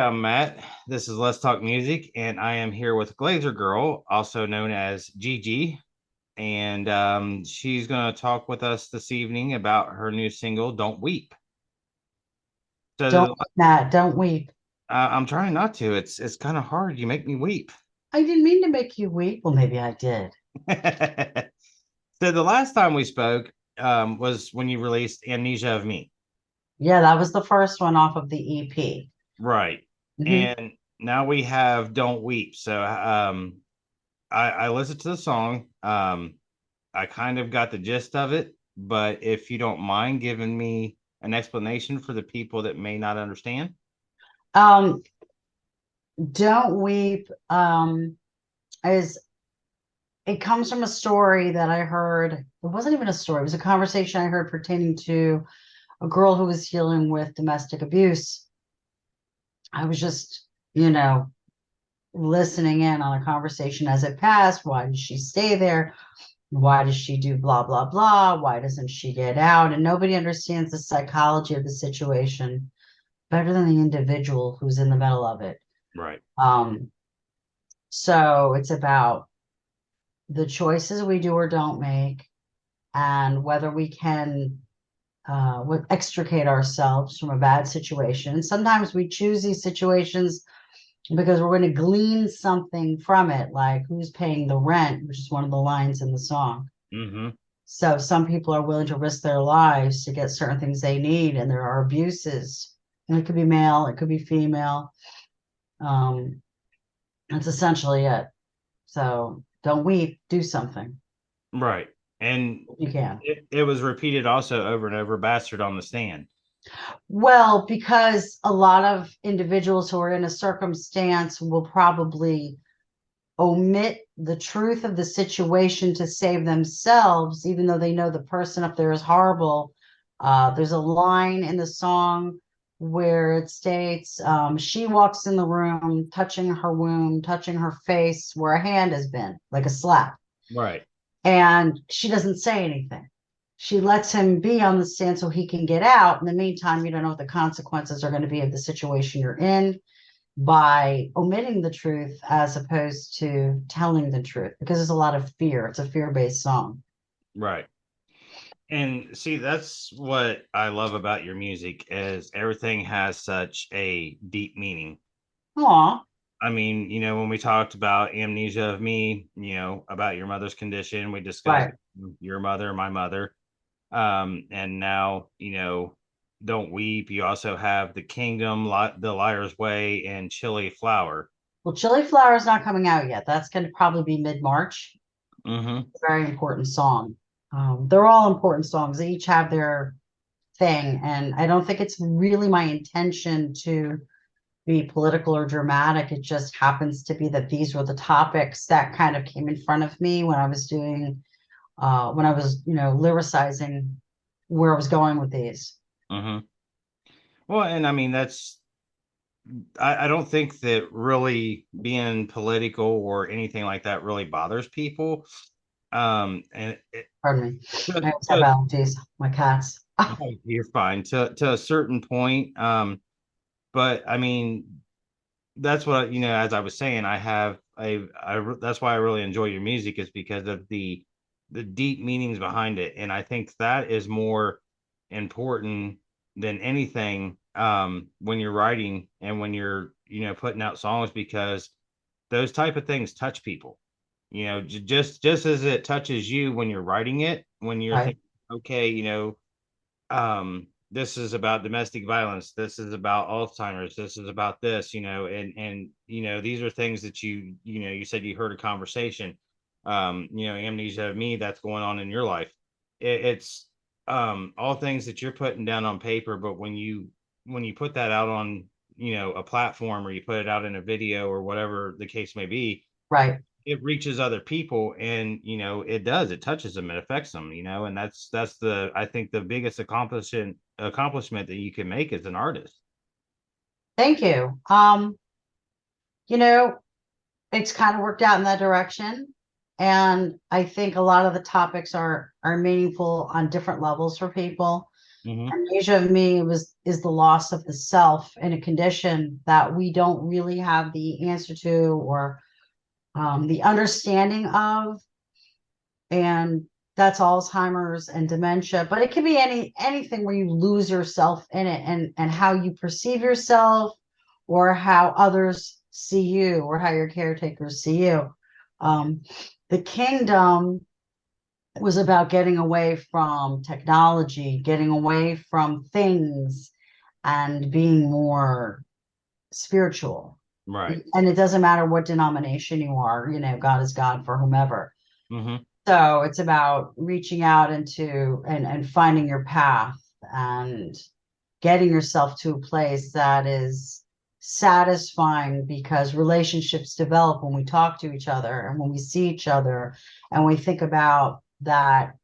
I'm Matt. This is Let's Talk Music, and I am here with Glazergirl, also known as Gigi. And she's going to talk with us this evening about her new single, Don't Weep. Don't, So Matt, don't weep. I'm trying not to. It's kind of hard. You make me weep. I didn't mean to make you weep. Well, maybe I did. So the last time we spoke was when you released Amnesia of Me. Yeah, that was the first one off of the EP. Right. Hmm. And now we have Don't Weep. So I listened to the song. I kind of got the gist of it, but if you don't mind giving me an explanation for the people that may not understand. Um, don't weep. Is it comes from a story that I heard. It wasn't even a story. It was a conversation I heard pertaining to a girl who was dealing with domestic abuse. I was just, you know, listening in on a conversation as it passed. Why did she stay there? Why does she do blah, blah, blah? Why doesn't she get out? And nobody understands the psychology of the situation better than the individual who's in the middle of it. Right. Um, so it's about the choices we do or don't make and whether we can extricate ourselves from a bad situation. And sometimes we choose these situations because we're going to glean something from it, like who's paying the rent, which is one of the lines in the song. Mm-hmm. So some people are willing to risk their lives to get certain things they need, and there are abuses. And it could be male, it could be female. Um, that's essentially it. So don't weep, do something. Right. And You can. it was repeated also over and over, Bastard on the Stand. Well, because a lot of individuals who are in a circumstance will probably omit the truth of the situation to save themselves, even though they know the person up there is horrible. There's a line in the song where it states, she walks in the room, touching her womb, touching her face where a hand has been, like a slap. Right. And she doesn't say anything. She lets him be on the stand so he can get out. In the meantime, you don't know what the consequences are going to be of the situation you're in by omitting the truth as opposed to telling the truth because there's a lot of fear. It's a fear-based song. Right. And see, that's what I love about your music is everything has such a deep meaning. Aw, I mean, when we talked about Amnesia of Me, about your mother's condition, we discussed right. your mother, my mother. And now, Don't Weep. You also have The Kingdom, The Liar's Way, and Chili Flower. Well, Chili Flower is not coming out yet. That's going to probably be mid-March. Mm-hmm. Very important song. They're all important songs. They each have their thing, and I don't think it's really my intention to be political or dramatic. It just happens to be that these were the topics that kind of came in front of me when I was doing when I was, lyricizing where I was going with these. Mm-hmm. Well, and I mean, I don't think that really being political or anything like that really bothers people. And Pardon me. I to, always have to, allergies. My cats. you're fine to a certain point. But I mean, that's what as I was saying, that's why I really enjoy your music is because of the deep meanings behind it, and I think that is more important than anything when you're writing and when you're putting out songs because those type of things touch people. Just as it touches you when you're writing it, when you're Right. thinking, okay, this is about domestic violence, this is about Alzheimer's, this is about this, and these are things that you said you heard a conversation, amnesia of me that's going on in your life. It's all things that you're putting down on paper, but when you put that out on a platform or you put it out in a video or whatever the case may be, Right. it reaches other people and it touches them, it affects them, and that's the I think the biggest accomplishment that you can make as an artist. Thank you. You know, it's kind of worked out in that direction. And I think a lot of the topics are meaningful on different levels for people. Hmm. Amnesia of me is the loss of the self in a condition that we don't really have the answer to, or the understanding of, and that's Alzheimer's and dementia. But it can be anything where you lose yourself in it, and how you perceive yourself, or how others see you, or how your caretakers see you. Um, the kingdom was about getting away from technology, getting away from things, and being more spiritual. Right. And it doesn't matter what denomination you are, God is God for whomever. Hmm. So it's about reaching out into and finding your path, and getting yourself to a place that is satisfying, because relationships develop when we talk to each other and when we see each other, and we think about that,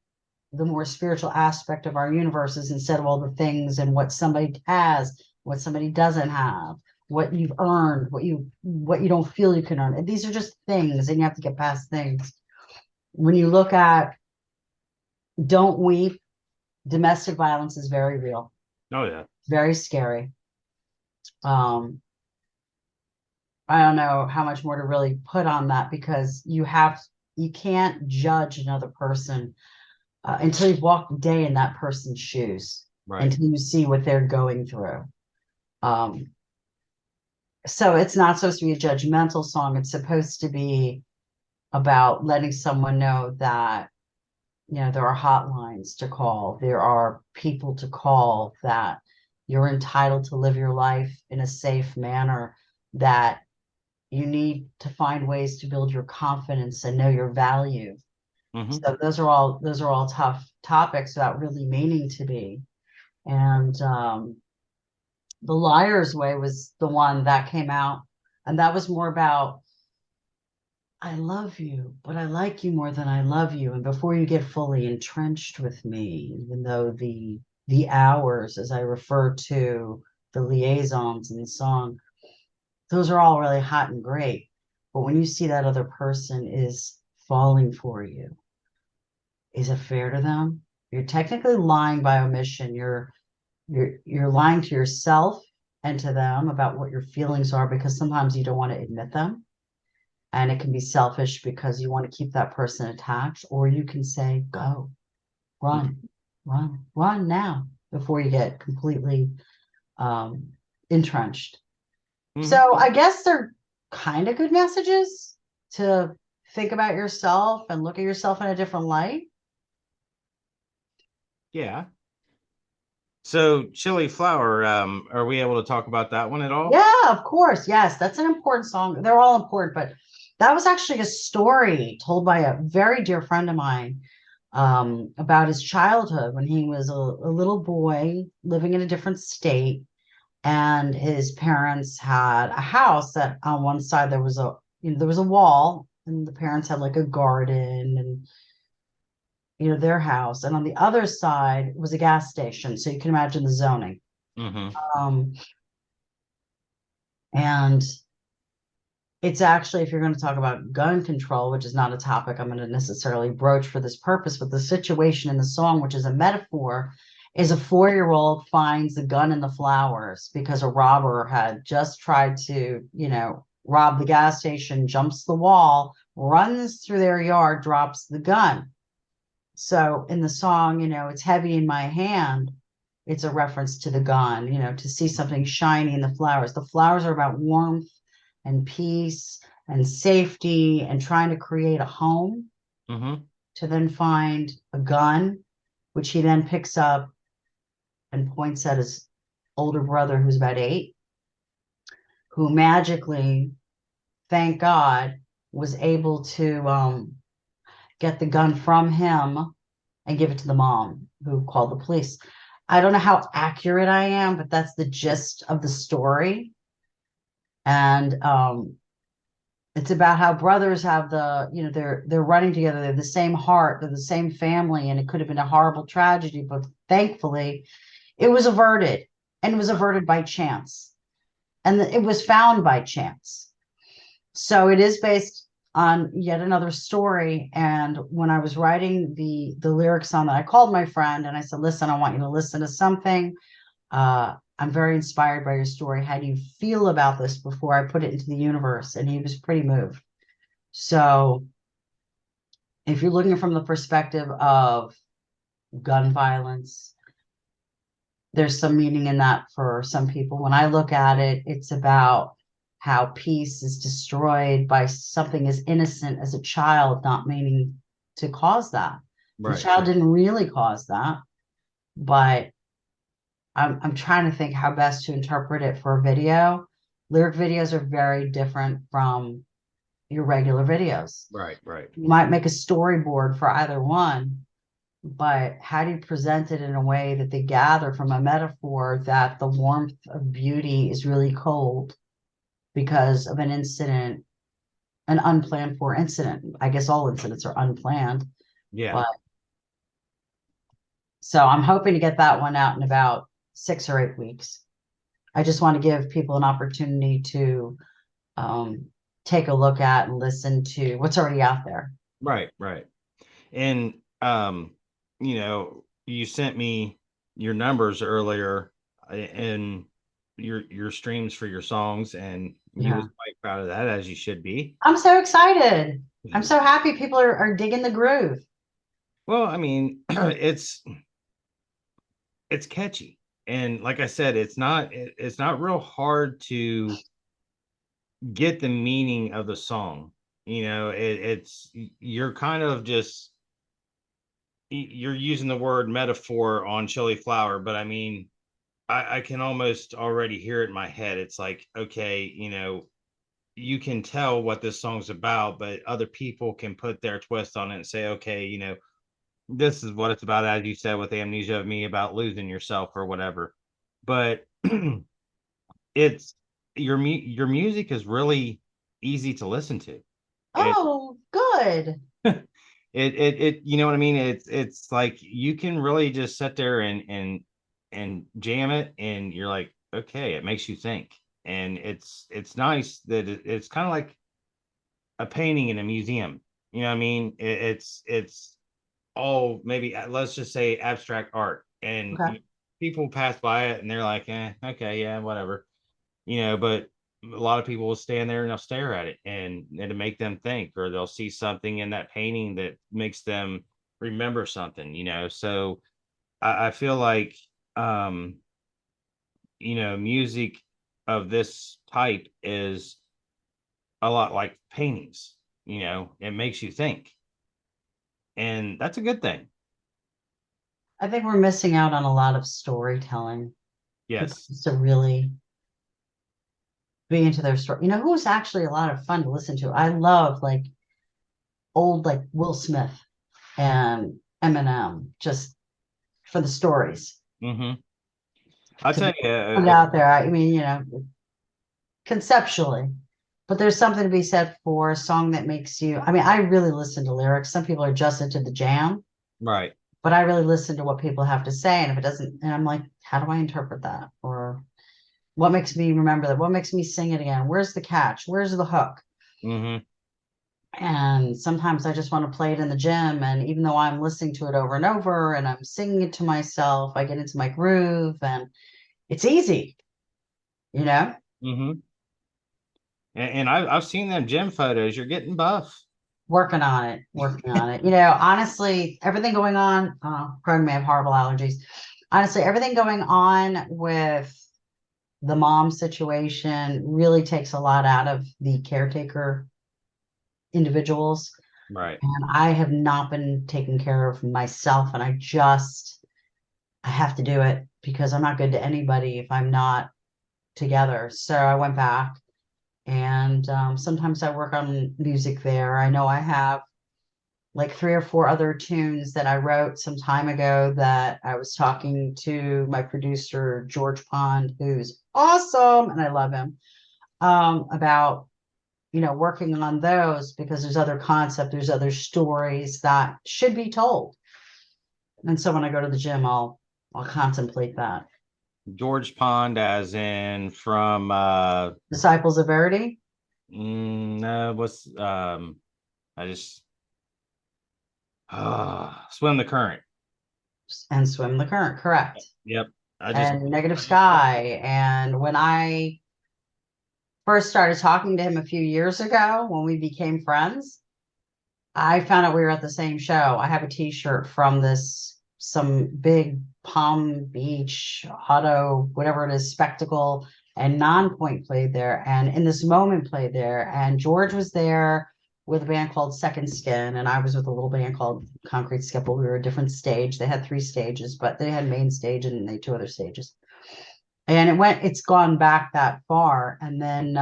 the more spiritual aspect of our universes, instead of all the things and what somebody has, what somebody doesn't have, what you've earned, what you don't feel you can earn. And these are just things, and you have to get past things. When you look at Don't Weep, domestic violence is very real, Oh yeah. very scary. Um, I don't know how much more to really put on that, because you can't judge another person until you've walked a day in that person's shoes, Right. until you see what they're going through. Um, so it's not supposed to be a judgmental song. It's supposed to be about letting someone know that, there are hotlines to call, there are people to call, that you're entitled to live your life in a safe manner, that you need to find ways to build your confidence and know your value. Hmm. So those are all tough topics without really meaning to be. And The Liar's Way was the one that came out, and that was more about, I love you, but I like you more than I love you. And before you get fully entrenched with me, even though the hours, as I refer to the liaisons in the song, those are all really hot and great. But when you see that other person is falling for you, is it fair to them? You're technically lying by omission. You're lying to yourself and to them about what your feelings are, because sometimes you don't want to admit them. And it can be selfish because you want to keep that person attached, or you can say, go, run, run now, before you get completely um, entrenched. Hmm. So I guess they're kind of good messages to think about yourself and look at yourself in a different light. Yeah. So Chili Flower, are we able to talk about that one at all? Yeah, of course. Yes, that's an important song. They're all important, but that was actually a story told by a very dear friend of mine, about his childhood when he was a little boy living in a different state. And his parents had a house that on one side there was a wall, and the parents had like a garden, and their house. And on the other side was a gas station. So you can imagine the zoning. Hmm. Um, and It's actually, if you're going to talk about gun control, which is not a topic I'm going to necessarily broach for this purpose, but the situation in the song, which is a metaphor, is a 4-year-old finds the gun in the flowers because a robber had just tried to, rob the gas station, jumps the wall, runs through their yard, drops the gun. So in the song, it's heavy in my hand. It's a reference to the gun, to see something shiny in the flowers. The flowers are about warmth and peace and safety and trying to create a home, Hmm. to then find a gun, which he then picks up and points at his older brother, who's about 8, who magically, thank God, was able to get the gun from him and give it to the mom, who called the police. I don't know how accurate I am, but that's the gist of the story. And it's about how brothers have they're running together. They're the same heart. They're the same family, and it could have been a horrible tragedy, but thankfully, it was averted, and it was averted by chance, and it was found by chance. So it is based on yet another story. And when I was writing the lyrics on that, I called my friend and I said, listen, I want you to listen to something. I'm very inspired by your story. How do you feel about this before I put it into the universe? And he was pretty moved. So if you're looking from the perspective of gun violence, there's some meaning in that for some people. When I look at it, it's about how peace is destroyed by something as innocent as a child not meaning to cause that. The Right. child didn't really cause that, but I'm trying to think how best to interpret it for a video. Lyric videos are very different from your regular videos. Right. Right. You might make a storyboard for either one, but how do you present it in a way that they gather from a metaphor that the warmth of beauty is really cold because of an incident, an unplanned for incident? I guess all incidents are unplanned, Yeah. but so I'm hoping to get that one out in about 6 or 8 weeks. I just want to give people an opportunity to um, take a look at and listen to what's already out there. Right. Right. And you sent me your numbers earlier and your streams for your songs, and you was Yeah. quite proud of that, as you should be. I'm so excited. I'm so happy people are digging the groove. Well, I mean, it's catchy. And like I said, it's not real hard to get the meaning of the song. It's you're kind of just you're using the word metaphor on chili flower, but I mean, I can almost already hear it in my head. It's like, okay, you can tell what this song's about, but other people can put their twist on it and say, okay, this is what it's about, as you said with Amnesia of Me, about losing yourself or whatever. But it's your music is really easy to listen to. It Oh, good. you know what I mean? It's like you can really just sit there and jam it, and you're like, okay, it makes you think. And it's nice that it's kind of like a painting in a museum. You know what I mean? It's all, maybe let's just say, abstract art, and Okay. people pass by it and they're like, okay, yeah, whatever. But a lot of people will stand there and they'll stare at it, and it'll make them think, or they'll see something in that painting that makes them remember something. So I feel like um music of this type is a lot like paintings. It makes you think, and that's a good thing. I think we're missing out on a lot of storytelling. People Yes. used to really be into their story. You know, who's actually a lot of fun to listen to? I love like old like Will Smith and Eminem just for the stories Hmm. I'll to tell you, put it out there. I mean, conceptually, but there's something to be said for a song that makes you. I mean, I really listen to lyrics. Some people are just into the jam, right. but I really listen to what people have to say. And if it doesn't, and I'm like, how do I interpret that? Or what makes me remember that? What makes me sing it again? Where's the catch? Where's the hook? Hmm. And sometimes I just want to play it in the gym. And even though I'm listening to it over and over and I'm singing it to myself, I get into my groove and it's easy, you know, Hmm. And I've seen them gym photos. You're getting buff. working on it, working on it. Honestly, everything going on, Greg may have horrible allergies. Honestly, everything going on with the mom situation really takes a lot out of the caretaker individuals. Right. And I have not been taking care of myself. And I have to do it because I'm not good to anybody if I'm not together. So I went back and sometimes I work on music there. I know I have like 3 or 4 other tunes that I wrote some time ago that I was talking to my producer, George Pond, who's awesome. And I love him about working on those because there's other concepts, there's other stories that should be told. And so when I go to the gym, I'll contemplate that. George Pond, as in from Disciples of Verity. no, what's I just swim the current. And Swim the Current, correct. Yep. I just And Negative Sky. And when I first started talking to him a few years ago, when we became friends, I found out we were at the same show. I have a t-shirt from this, some big Palm Beach, Auto, whatever it is, spectacle, and Non-Point played there. And In This Moment played there. And George was there with a band called Second Skin. And I was with a little band called Concrete Skipple. We were a different stage. They had three stages, but they had main stage and they two other stages. And it's gone back that far. And then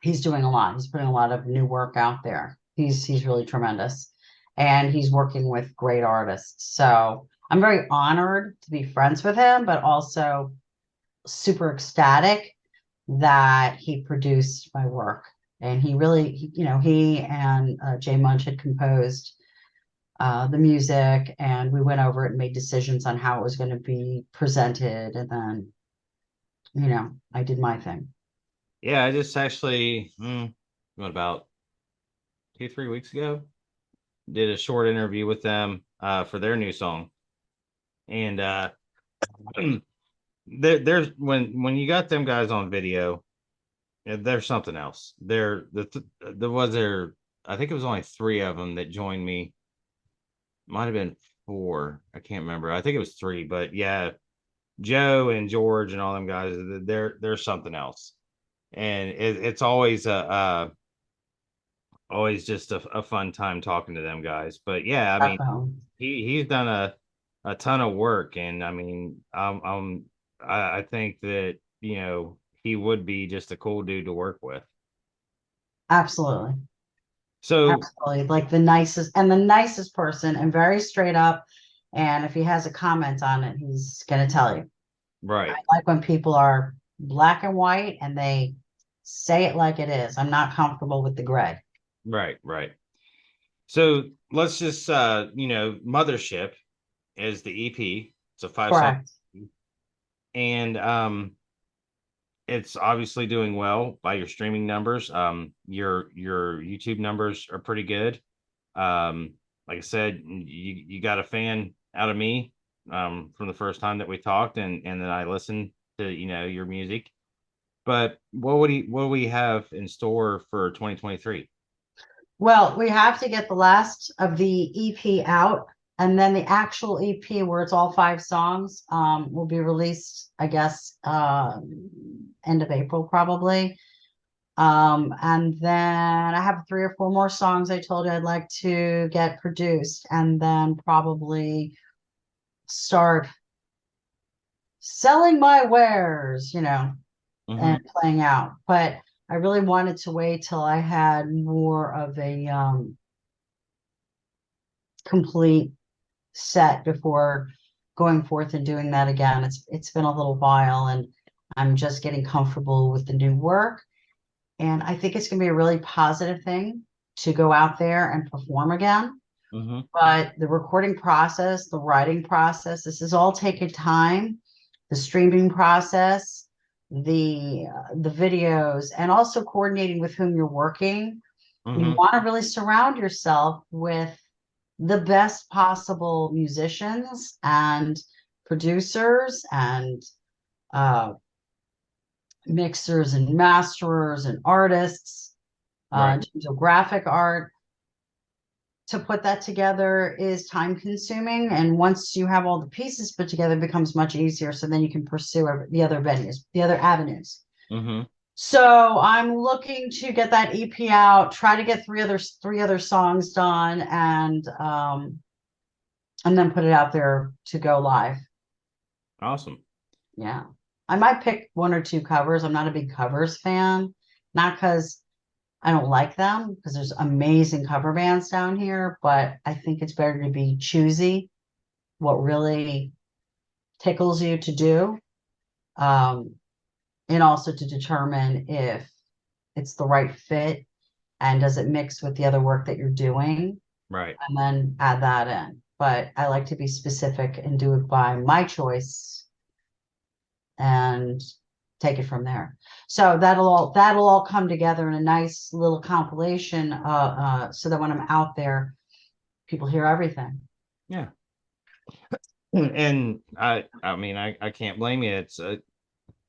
he's doing a lot. He's putting a lot of new work out there. He's really tremendous, and he's working with great artists. So I'm very honored to be friends with him, but also super ecstatic that he produced my work. And he and Jay Munch had composed the music, and we went over it and made decisions on how it was going to be presented. And then, I did my thing. Yeah, I just actually what about 2, 3 weeks ago did a short interview with them for their new song. And there's when you got them guys on video, there's something else. There was there I think it was only three of them that joined me. Might have been four. I can't remember. I think it was three, but yeah, Joe and George and all them guys, they're something else. And it's always just a fun time talking to them guys. But yeah, I mean, Definitely. he's done a ton of work, and I mean, I think that he would be just a cool dude to work with. Absolutely. So Absolutely. Like the nicest person and very straight up. And if he has a comment on it, he's going to tell you. I right, like when people are black and white and they say it like it is. I'm not comfortable with the gray. right. So let's just Mothership is the EP. It's a 5 song, Correct. and it's obviously doing well by your streaming numbers. Your YouTube numbers are pretty good. Like I said, you got a fan out of me from the first time that we talked, and then I listened to your music. But what do we have in store for 2023? Well, we have to get the last of the EP out, and then the actual EP, where it's all 5 songs, will be released, I guess, end of April probably. And then I have 3 or 4 more songs I told you I'd like to get produced, and then probably start selling my wares, Hmm. and playing out. But I really wanted to wait till I had more of a complete set before going forth and doing that again. It's been a little while, and I'm just getting comfortable with the new work. And I think it's going to be a really positive thing to go out there and perform again. Hmm. But the recording process, the writing process, this is all taking time. The streaming process, the videos, and also coordinating with whom you're working. You Hmm. want to really surround yourself with the best possible musicians and producers and uh, mixers and masterers and artists, Right. in terms of graphic art. To put that together is time consuming. And once you have all the pieces put together, it becomes much easier. So then you can pursue the other venues, the other avenues. Hmm. So I'm looking to get that EP out, try to get three other songs done, and then put it out there to go live. Awesome. Yeah. I might pick 1 or 2 covers. I'm not a big covers fan, not because I don't like them, because there's amazing cover bands down here, but I think it's better to be choosy what really tickles you to do, um, and also to determine if it's the right fit and does it mix with the other work that you're doing, Right. and then add that in. But I like to be specific and do it by my choice and take it from there. So that'll all come together in a nice little compilation, so that when I'm out there, people hear everything. Yeah. And I mean, I can't blame you. It's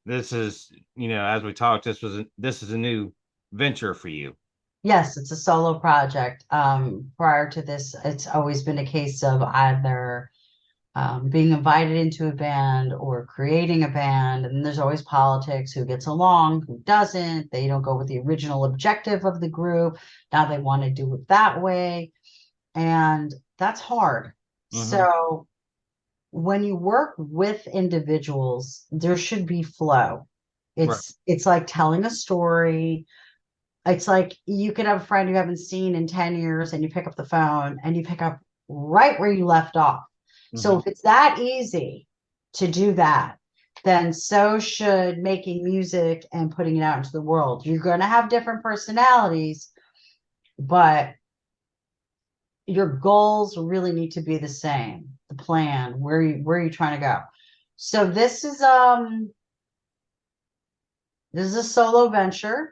this is, as we talked, this is a new venture for you. Yes, it's a solo project. Prior to this, it's always been a case of either being invited into a band or creating a band. And there's always politics, who gets along, who doesn't. They don't go with the original objective of the group. Now they want to do it that way. And that's hard. Hmm. So when you work with individuals, there should be flow. Right. It's like telling a story. It's like you could have a friend you haven't seen in 10 years and you pick up the phone and you pick up right where you left off. So Hmm. if it's that easy to do that, then so should making music and putting it out into the world. You're going to have different personalities, but your goals really need to be the same. The plan, where are you trying to go? So this is a solo venture.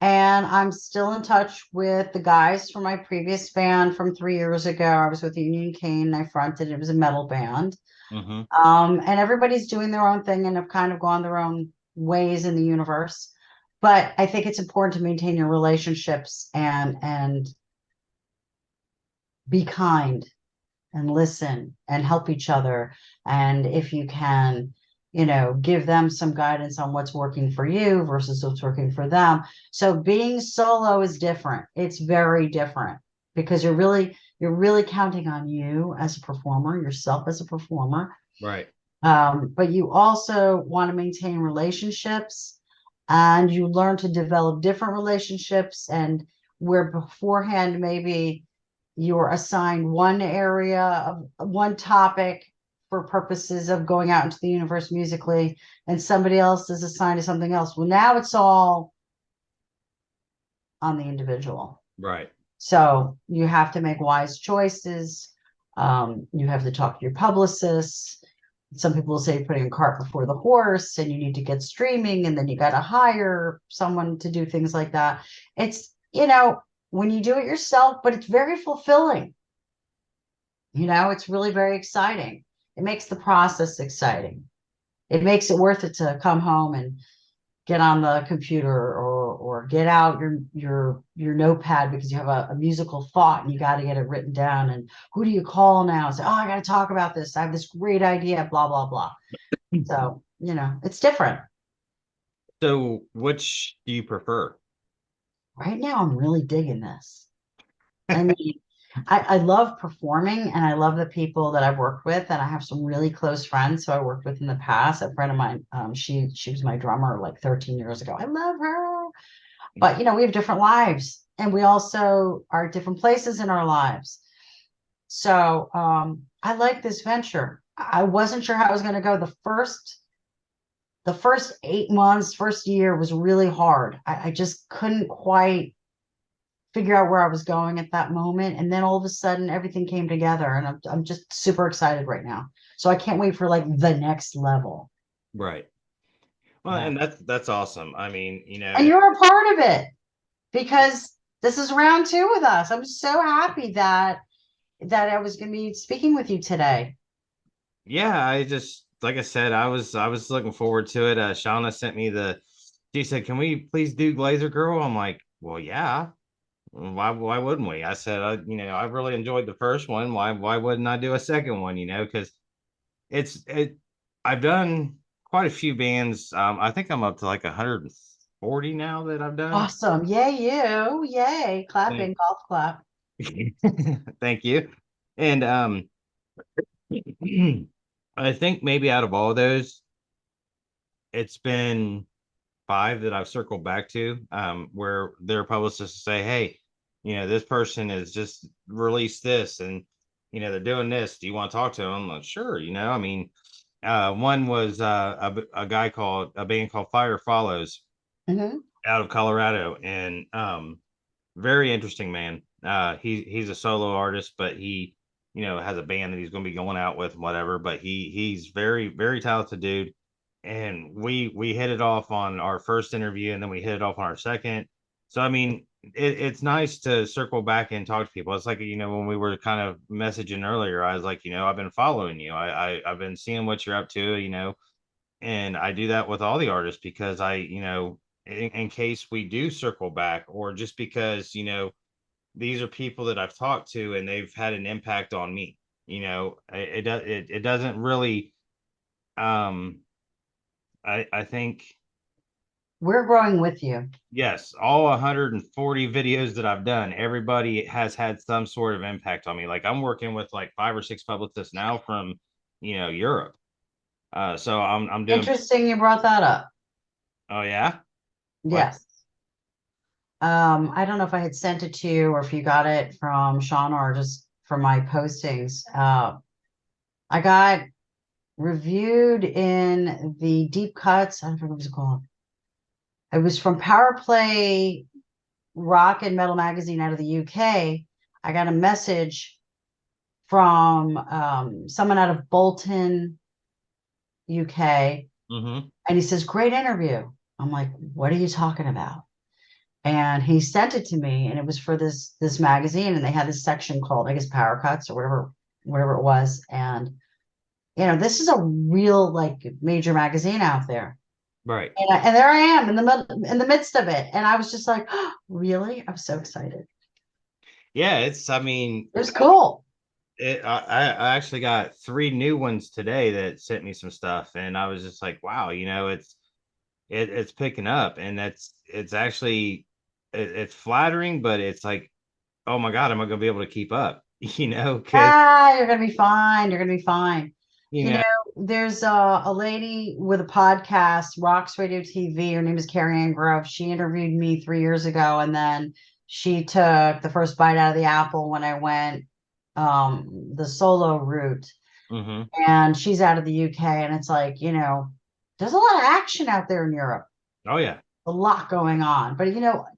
And I'm still in touch with the guys from my previous band from 3 years ago. I was with Union Cane. I fronted. It was a metal band. Hmm. And everybody's doing their own thing and have kind of gone their own ways in the universe. But I think it's important to maintain your relationships and be kind and listen and help each other. And if you can, give them some guidance on what's working for you versus what's working for them. So being solo is different. It's very different because you're really counting on you as a performer, yourself as a performer. Right. But you also want to maintain relationships and you learn to develop different relationships and where beforehand maybe you're assigned one area of one topic for purposes of going out into the universe musically and somebody else is assigned to something else. Well, now it's all on the individual. Right. So you have to make wise choices. You have to talk to your publicists. Some people will say putting a cart before the horse and you need to get streaming and then you got to hire someone to do things like that. It's, when you do it yourself, but it's very fulfilling. It's really very exciting. It makes the process exciting. It makes it worth it to come home and get on the computer or get out your notepad because you have a musical thought and you got to get it written down. And who do you call now and say, oh, I got to talk about this. I have this great idea, blah, blah, blah. So, it's different. So, which do you prefer? Right now, I'm really digging this. I mean, I love performing and I love the people that I've worked with. And I have some really close friends who I worked with in the past. A friend of mine, she was my drummer like 13 years ago. I love her. But we have different lives and we also are at different places in our lives. So I like this venture. I wasn't sure how it was going to go. The first 8 months, first year was really hard. I just couldn't quite figure out where I was going at that moment. And then all of a sudden everything came together and I'm just super excited right now. So I can't wait for like the next level. Right. Well, Yeah. and that's awesome. I mean, And you're a part of it because this is round two with us. I'm so happy that I was going to be speaking with you today. yeah, I just like I said, I was looking forward to it. Shauna sent me she said, "Can we please do Glazergirl?" I'm like, "Well, yeah. Why wouldn't we?" I said, "I really enjoyed the first one. Why wouldn't I do a second one? Because it's it. I've done quite a few bands. I think I'm up to like 140 now that I've done. Awesome. Yay, you. Yay. Clapping, Thank, golf clap. thank you. And I think maybe out of all those, it's been five that I've circled back to, where their publicists say, "Hey, this person has just released this, and they're doing this. Do you want to talk to them?" I'm like, "Sure." I mean, one was a guy called a band called Fire Follows Hmm. out of Colorado, and very interesting man. He's a solo artist, but he has a band that he's going to be going out with, whatever. But he's very very talented dude. we hit it off on our first interview, and then we hit it off on our second. So I mean, it's nice to circle back and talk to people. It's like, when we were kind of messaging earlier, I was like, I've been following you. I've been seeing what you're up to, and I do that with all the artists because in case we do circle back, or just because, these are people that I've talked to and they've had an impact on me. It doesn't really, um I think, We're growing with you. yes, all 140 videos that I've done, everybody has had some sort of impact on me. Like, I'm working with like 5 or 6 publicists now from, Europe. So I'm doing. Interesting you brought that up. Oh yeah. What? Yes. I don't know if I had sent it to you or if you got it from Sean or just from my postings. I got reviewed in the Deep Cuts. I don't know what it was called. It was from Power Play Rock and Metal Magazine out of the UK. I got a message from someone out of Bolton, UK, Mm-hmm. and he says, "Great interview." I'm like, "What are you talking about?" And he sent it to me, and it was for this magazine, and they had this section called, I guess, Power Cuts or whatever it was. And this is a real like major magazine out there. Right. And there I am in the midst of it. And I was just like, oh, really? I'm so excited. Yeah, I mean, It was cool. I actually got 3 new ones today that sent me some stuff, and I was just like, wow, it's picking up, and it's actually, it's flattering, but it's like, oh my God, am I gonna be able to keep up? Because Ah, you're gonna be fine. You're gonna be fine. you You know, know, there's a lady with a podcast, Rocks Radio TV. Her name is Carrie Ann Grove. She interviewed me 3 years ago, and then she took the first bite out of the apple when I went the solo route. hmm. And she's out of the UK, and it's like, there's a lot of action out there in Europe, Oh yeah. a lot going on. But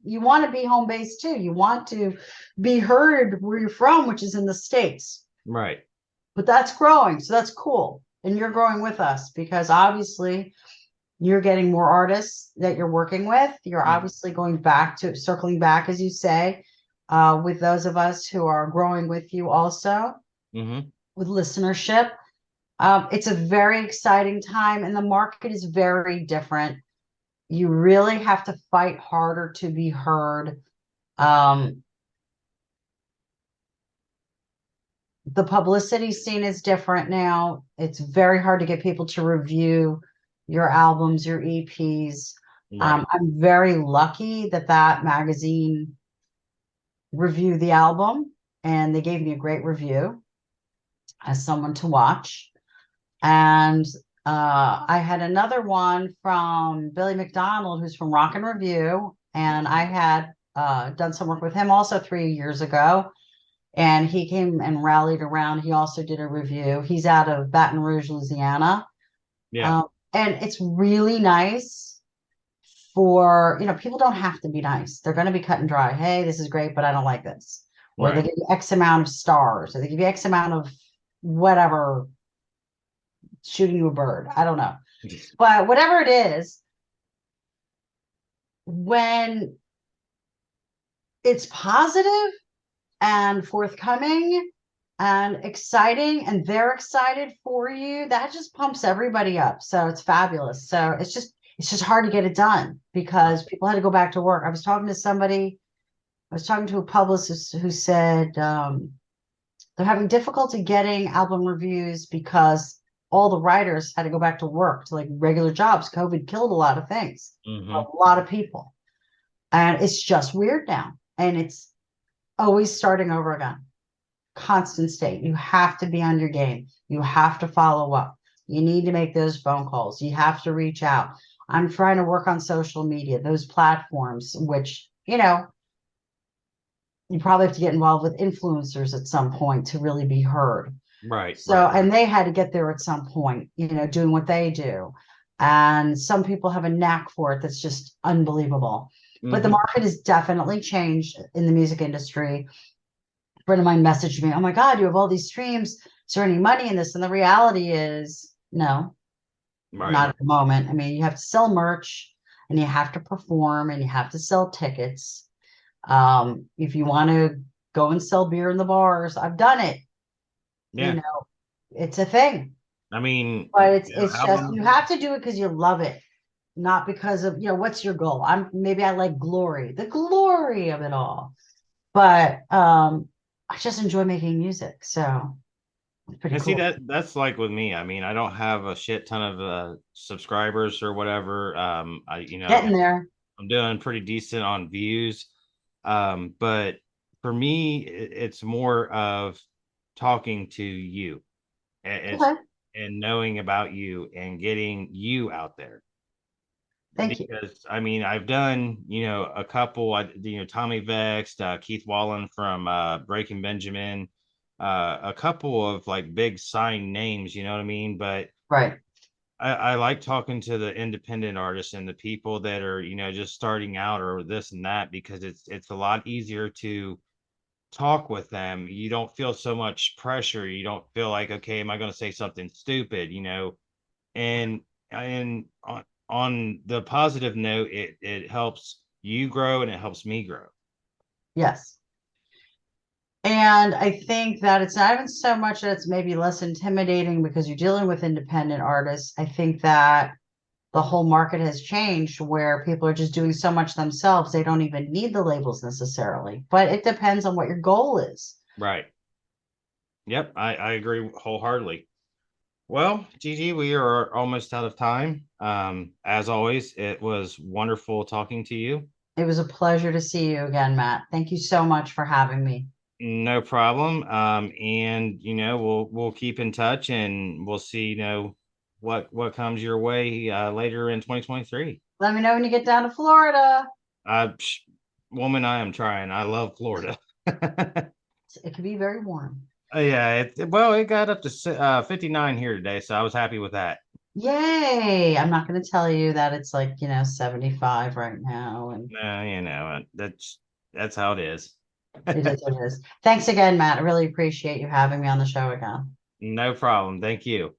you want to be home based too. You want to be heard where you're from, which is in the States. Right. But that's growing, so that's cool. And you're growing with us because obviously you're getting more artists that you're working with. You're Mm-hmm. obviously going back to circling back, as you say, with those of us who are growing with you also Mm-hmm. with listenership. It's a very exciting time, and the market is very different. You really have to fight harder to be heard. Um, the publicity scene is different now. It's very hard to get people to review your albums, your EPs. Right. I'm very lucky that magazine reviewed the album, and they gave me a great review as someone to watch. And I had another one from Billy McDonald, who's from Rock and Review, and I had done some work with him also 3 years ago. And he came and rallied around. He also did a review. He's out of Baton Rouge, Louisiana. Yeah. Um, and it's really nice for, people don't have to be nice. They're going to be cut and dry. Hey, this is great, but I don't like this. Or they Right. give you X amount of stars, or they give you X amount of whatever, shooting you a bird. I don't know. But whatever it is, when it's positive and forthcoming and exciting and they're excited for you, that just pumps everybody up. So it's fabulous. So it's just hard to get it done because people had to go back to work. I was talking to a publicist who said they're having difficulty getting album reviews because all the writers had to go back to work to like regular jobs. COVID killed a lot of things, a Mm-hmm. lot of people. And it's just weird now. And it's always starting over again. Constant state. You have to be on your game. You have to follow up. You need to make those phone calls. You have to reach out. I'm trying to work on social media, those platforms, which, you probably have to get involved with influencers at some point to really be heard. Right. So, Right. and they had to get there at some point, doing what they do. And some people have a knack for it that's just unbelievable. But the Mm-hmm. market has definitely changed in the music industry. A friend of mine messaged me, "Oh my God, you have all these streams. Is there any money in this?" And the reality is, no. Right. not at the moment. I mean, you have to sell merch and you have to perform and you have to sell tickets. If you want to go and sell beer in the bars, I've done it. You Yeah. know, it's a thing. I mean, But it's how just you long? have to do it because you love it, not because of, what's your goal? Maybe I like glory, the glory of it all. But I just enjoy making music. So it's pretty And see cool. that's like with me. I mean, I don't have a shit ton of subscribers or whatever. Getting there. I'm doing pretty decent on views. But for me, it's more of talking to you. It's Okay. and knowing about you and getting you out there. Thank you. Because I mean, I've done, a couple, Tommy Vext, Keith Wallen from Breaking Benjamin, a couple of like big signed names, you know what I mean? But Right. I like talking to the independent artists and the people that are, just starting out or this and that, because it's a lot easier to talk with them. You don't feel so much pressure. You don't feel like, okay, am I going to say something stupid, and on the positive note, it helps you grow and it helps me grow. Yes. And I think that it's not even so much that it's maybe less intimidating because you're dealing with independent artists. I think that the whole market has changed where people are just doing so much themselves, they don't even need the labels necessarily. But it depends on what your goal is. Right. Yep, I agree wholeheartedly. Well, Gigi, we are almost out of time. As always, it was wonderful talking to you. It was a pleasure to see you again, Matt. Thank you so much for having me. No problem. And we'll keep in touch and we'll see, what comes your way later in 2023. Let me know when you get down to Florida. Psh, woman, I am trying. I love Florida. It can be very warm. Yeah, well, it got up to 59 here today, so I was happy with that. Yay. I'm not going to tell you that it's like, 75 right now. And That's how it is. it is what it is. Thanks again, Matt. I really appreciate you having me on the show again. No problem. Thank you.